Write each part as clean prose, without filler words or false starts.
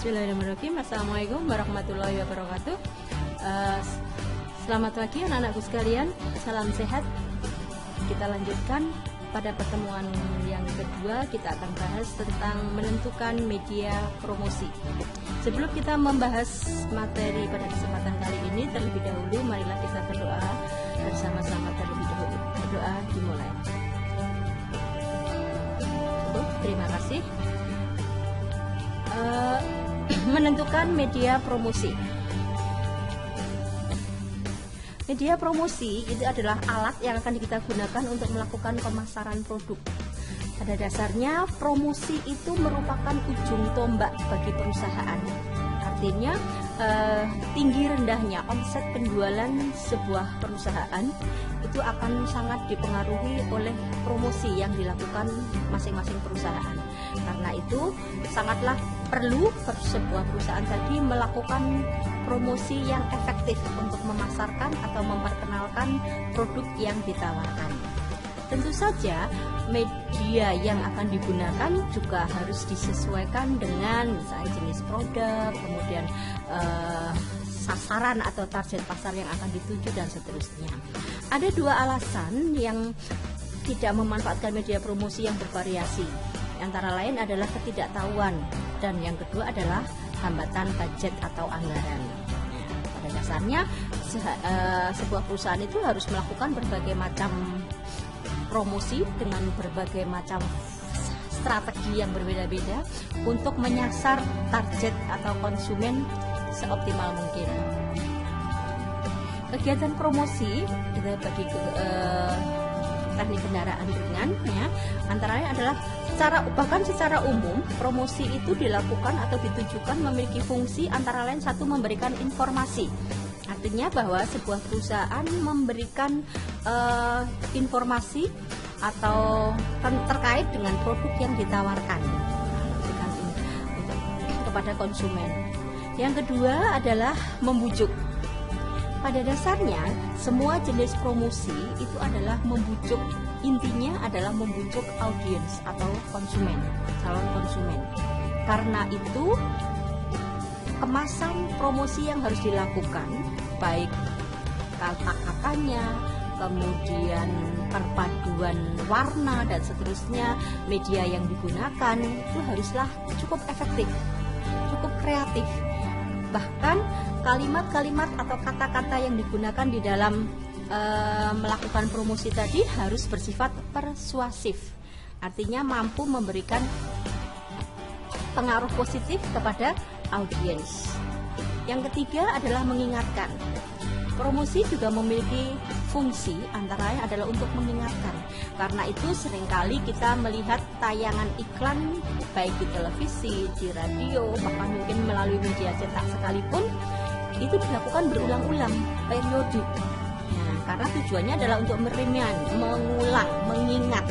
Bismillahirrahmanirrahim. Assalamualaikum warahmatullahi wabarakatuh. Selamat pagi anak-anakku sekalian. Salam sehat. Kita lanjutkan pada pertemuan yang kedua. Kita akan bahas tentang menentukan media promosi. Sebelum kita membahas materi pada kesempatan kali ini, terlebih dahulu marilah kita berdoa bersama-sama terlebih dahulu. Berdoa dimulai. Terima kasih. Menentukan media promosi. Media promosi itu adalah alat yang akan kita gunakan untuk melakukan pemasaran produk. Pada dasarnya promosi itu merupakan ujung tombak bagi perusahaan. Artinya tinggi rendahnya omset penjualan sebuah perusahaan itu akan sangat dipengaruhi oleh promosi yang dilakukan masing-masing perusahaan. Karena itu sangatlah perlu sebuah perusahaan tadi melakukan promosi yang efektif untuk memasarkan atau memperkenalkan produk yang ditawarkan. Tentu saja media yang akan digunakan juga harus disesuaikan dengan misalnya jenis produk, kemudian sasaran atau target pasar yang akan dituju dan seterusnya. Ada dua alasan yang tidak memanfaatkan media promosi yang bervariasi. Antara lain adalah ketidaktahuan dan yang kedua adalah hambatan budget atau anggaran. Pada dasarnya sebuah perusahaan itu harus melakukan berbagai macam promosi dengan berbagai macam strategi yang berbeda-beda untuk menyasar target atau konsumen seoptimal mungkin. Kegiatan promosi itu bagi teknik kendaraan ringan ya, antara lain adalah bahkan secara umum promosi itu dilakukan atau ditujukan memiliki fungsi antara lain satu memberikan informasi. Artinya bahwa sebuah perusahaan memberikan informasi atau terkait dengan produk yang ditawarkan kepada konsumen. Yang kedua adalah membujuk. Pada dasarnya semua jenis promosi itu adalah membujuk, intinya adalah membujuk audiens atau konsumen, calon konsumen. Karena itu kemasan promosi yang harus dilakukan, baik kata-katanya, kemudian perpaduan warna dan seterusnya, media yang digunakan itu haruslah cukup efektif, cukup kreatif. Bahkan kalimat-kalimat atau kata-kata yang digunakan di dalam melakukan promosi tadi harus bersifat persuasif. Artinya mampu memberikan pengaruh positif kepada audiens. Yang ketiga adalah mengingatkan. Promosi juga memiliki fungsi antara lain adalah untuk mengingatkan. Karena itu seringkali kita melihat tayangan iklan baik di televisi, di radio, bahkan mungkin melalui media cetak sekalipun itu dilakukan berulang-ulang, periodik. Nah, karena tujuannya adalah untuk mengulang, mengingat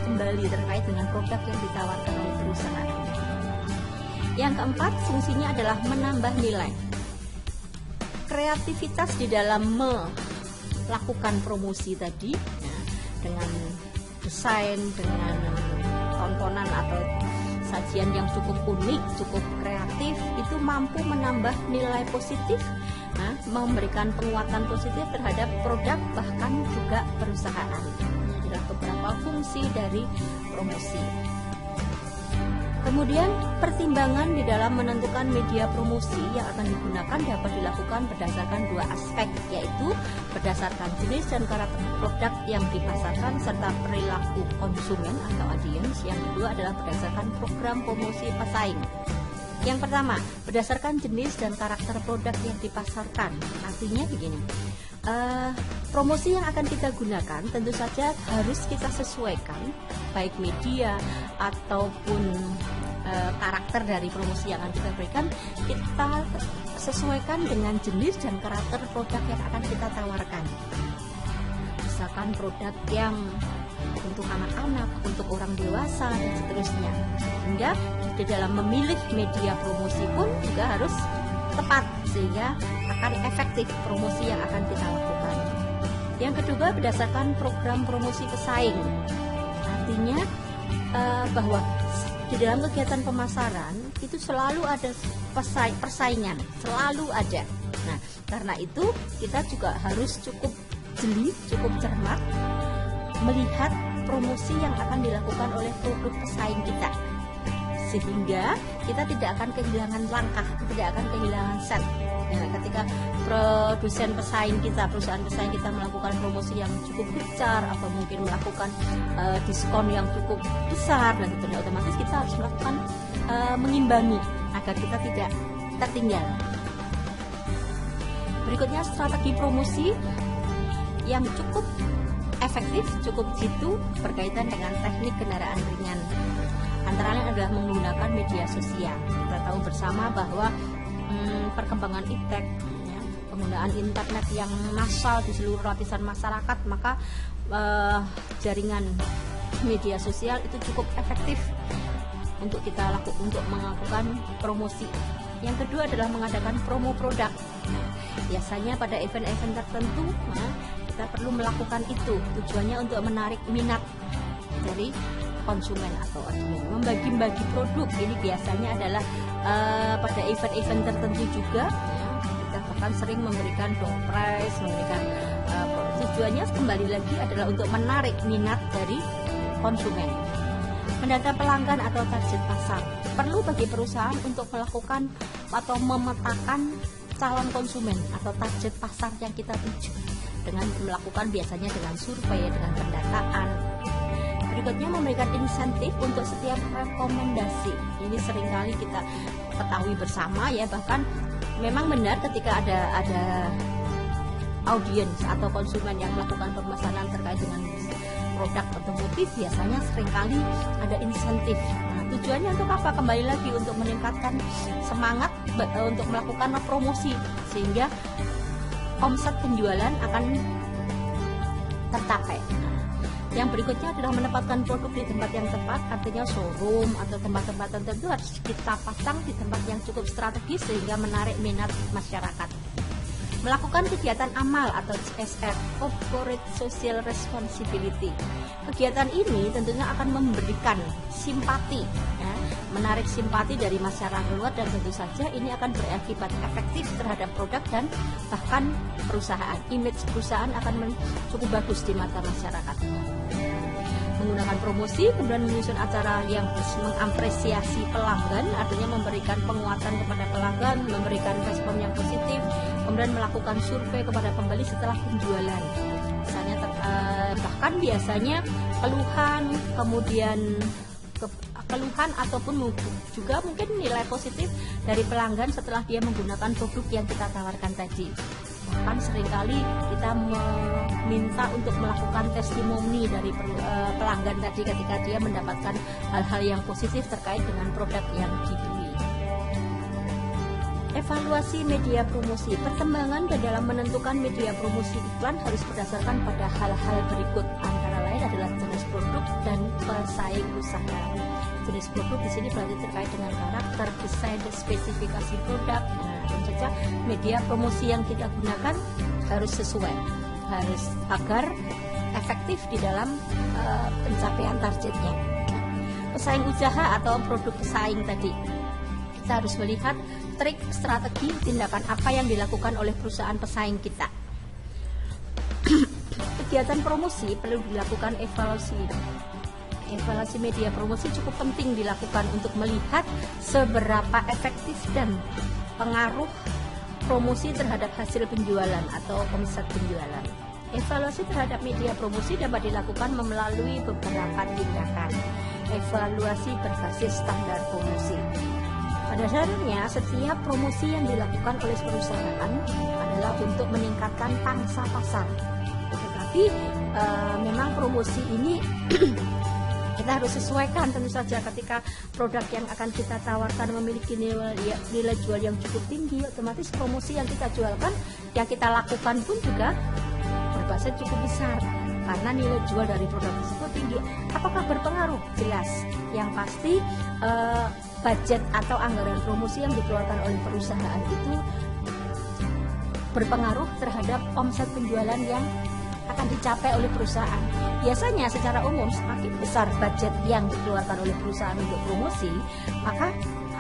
kembali terkait dengan produk yang ditawarkan oleh perusahaan. Yang keempat, fungsinya adalah menambah nilai. Kreativitas di dalam melakukan promosi tadi ya, dengan desain, dengan tontonan atau sajian yang cukup unik, cukup kreatif, itu mampu menambah nilai positif, memberikan penguatan positif terhadap produk bahkan juga perusahaan. Ini adalah beberapa fungsi dari promosi. Kemudian pertimbangan di dalam menentukan media promosi yang akan digunakan dapat dilakukan berdasarkan dua aspek, yaitu berdasarkan jenis dan karakter produk yang dipasarkan serta perilaku konsumen atau audiens. Yang kedua adalah berdasarkan program promosi pesaing. Yang pertama, berdasarkan jenis dan karakter produk yang dipasarkan. Artinya begini, promosi yang akan kita gunakan tentu saja harus kita sesuaikan, baik media ataupun karakter dari promosi yang akan kita berikan, kita sesuaikan dengan jenis dan karakter produk yang akan kita tawarkan. Misalkan produk yang untuk anak-anak, untuk orang dewasa dan seterusnya. Sehingga di dalam memilih media promosi pun juga harus tepat sehingga akan efektif promosi yang akan kita lakukan. Yang kedua, berdasarkan program promosi pesaing. Artinya bahwa di dalam kegiatan pemasaran itu selalu ada persaingan, selalu ada. Nah, karena itu kita juga harus cukup jeli, cukup cermat melihat promosi yang akan dilakukan oleh produk pesaing kita, sehingga kita tidak akan kehilangan langkah, tidak akan kehilangan set. Nah, ketika perusahaan pesaing kita melakukan promosi yang cukup besar atau mungkin melakukan diskon yang cukup besar dan tentunya otomatis kita harus melakukan mengimbangi agar kita tidak tertinggal. Berikutnya strategi promosi yang cukup efektif, cukup jitu berkaitan dengan teknik kendaraan ringan. Antara lain adalah menggunakan media sosial. Kita tahu bersama bahwa perkembangan iptek, ya, penggunaan internet yang massal di seluruh lapisan masyarakat, maka jaringan media sosial itu cukup efektif untuk untuk melakukan promosi. Yang kedua adalah mengadakan promo produk. Nah, biasanya pada event-event tertentu, kita perlu melakukan itu. Tujuannya untuk menarik minat dari konsumen atau audiens. Membagi-bagi produk ini biasanya adalah pada event-event tertentu juga, ya, kita bahkan sering memberikan door prize, tujuannya kembali lagi adalah untuk menarik minat dari konsumen. Mendata pelanggan atau target pasar. Perlu bagi perusahaan untuk melakukan atau memetakan calon konsumen atau target pasar yang kita tuju dengan melakukan biasanya dengan survei, dengan pendataan. Berikutnya memberikan insentif untuk setiap rekomendasi. Ini seringkali kita ketahui bersama, ya, bahkan memang benar ketika ada audiens atau konsumen yang melakukan pemesanan terkait dengan produk otomotif, biasanya seringkali ada insentif. Nah, tujuannya untuk apa? Kembali lagi untuk meningkatkan semangat untuk melakukan promosi sehingga omset penjualan akan tercapai. Yang berikutnya adalah menempatkan produk di tempat yang tepat, artinya showroom atau tempat-tempat tertentu harus kita pasang di tempat yang cukup strategis sehingga menarik minat masyarakat. Melakukan kegiatan amal atau CSR, Corporate Social Responsibility. Kegiatan ini tentunya akan memberikan simpati, ya, menarik simpati dari masyarakat luar, dan tentu saja ini akan berakibat efektif terhadap produk dan bahkan perusahaan. Image perusahaan akan cukup bagus di mata masyarakat. Menggunakan promosi, kemudian menyusun acara yang mengapresiasi pelanggan, artinya memberikan penguatan kepada pelanggan, memberikan respon yang positif, kemudian melakukan survei kepada pembeli setelah penjualan. Misalnya bahkan biasanya keluhan ataupun juga mungkin nilai positif dari pelanggan setelah dia menggunakan produk yang kita tawarkan tadi. Bahkan seringkali kita meminta untuk melakukan testimoni dari pelanggan tadi ketika dia mendapatkan hal-hal yang positif terkait dengan produk yang dibeli. Evaluasi media promosi. Perkembangan dalam menentukan media promosi iklan harus berdasarkan pada hal-hal berikut, antara lain adalah jenis produk dan pesaing usaha. Jenis produk di sini berarti terkait dengan karakter, desain, dan spesifikasi produk. Nah, tentu saja media promosi yang kita gunakan harus sesuai, harus agar efektif di dalam pencapaian targetnya. Pesaing usaha atau produk pesaing tadi, kita harus melihat trik, strategi, tindakan apa yang dilakukan oleh perusahaan pesaing kita. Kegiatan promosi perlu dilakukan evaluasi. Evaluasi media promosi cukup penting dilakukan untuk melihat seberapa efektif dan pengaruh promosi terhadap hasil penjualan atau omset penjualan. Evaluasi terhadap media promosi dapat dilakukan melalui beberapa tindakan. Evaluasi berbasis standar promosi. Pada dasarnya, setiap promosi yang dilakukan oleh perusahaan adalah untuk meningkatkan pangsa pasar. Tetapi memang promosi ini kita harus sesuaikan tentu saja. Ketika produk yang akan kita tawarkan memiliki nilai jual yang cukup tinggi, otomatis promosi yang kita jualkan, yang kita lakukan pun juga berbasis cukup besar karena nilai jual dari produk tersebut tinggi. Apakah berpengaruh? Jelas. Yang pasti budget atau anggaran promosi yang dikeluarkan oleh perusahaan itu berpengaruh terhadap omset penjualan yang akan dicapai oleh perusahaan. Biasanya secara umum semakin besar budget yang dikeluarkan oleh perusahaan untuk promosi, maka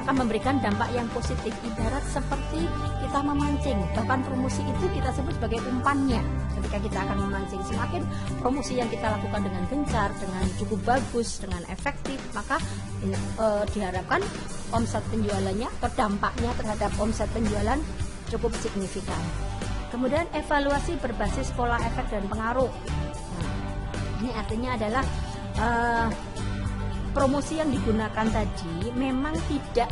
akan memberikan dampak yang positif. Ibarat seperti kita memancing, bahkan promosi itu kita sebut sebagai umpannya. Ketika kita akan memancing, semakin promosi yang kita lakukan dengan gencar, dengan cukup bagus, dengan efektif, maka diharapkan omset penjualannya atau dampaknya terhadap omset penjualan cukup signifikan. Kemudian evaluasi berbasis pola efek dan pengaruh. Nah, ini artinya adalah promosi yang digunakan tadi memang tidak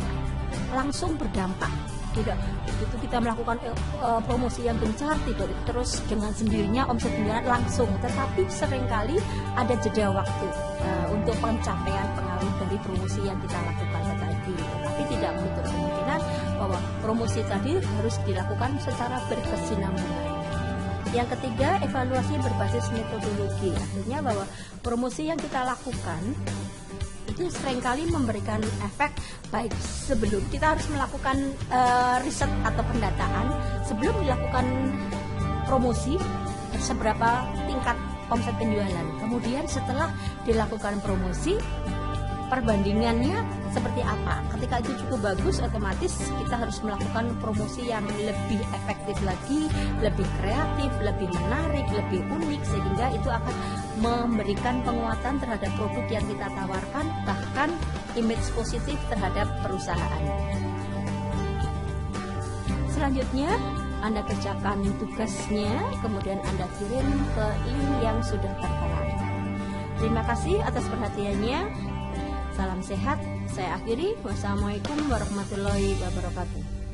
langsung berdampak. Tidak, itu kita melakukan promosi yang gencar, tidak terus dengan sendirinya omset penjualan langsung, tetapi seringkali ada jeda waktu untuk pencapaian pengaruh dari promosi yang kita lakukan tadi. Tetapi tidak menutup kemungkinan bahwa promosi tadi harus dilakukan secara berkesinambungan. Yang ketiga, evaluasi berbasis metodologi. Artinya bahwa promosi yang kita lakukan itu seringkali memberikan efek baik sebelum kita harus melakukan riset atau pendataan sebelum dilakukan promosi seberapa tingkat omset penjualan. Kemudian setelah dilakukan promosi perbandingannya seperti apa. Ketika itu cukup bagus, otomatis kita harus melakukan promosi yang lebih efektif lagi, lebih kreatif, lebih menarik, lebih unik, sehingga itu akan memberikan penguatan terhadap produk yang kita tawarkan, bahkan image positif terhadap perusahaan. Selanjutnya, Anda kerjakan tugasnya, kemudian Anda kirim ke link yang sudah tertera. Terima kasih atas perhatiannya. Salam sehat, saya akhiri. Wassalamualaikum warahmatullahi wabarakatuh.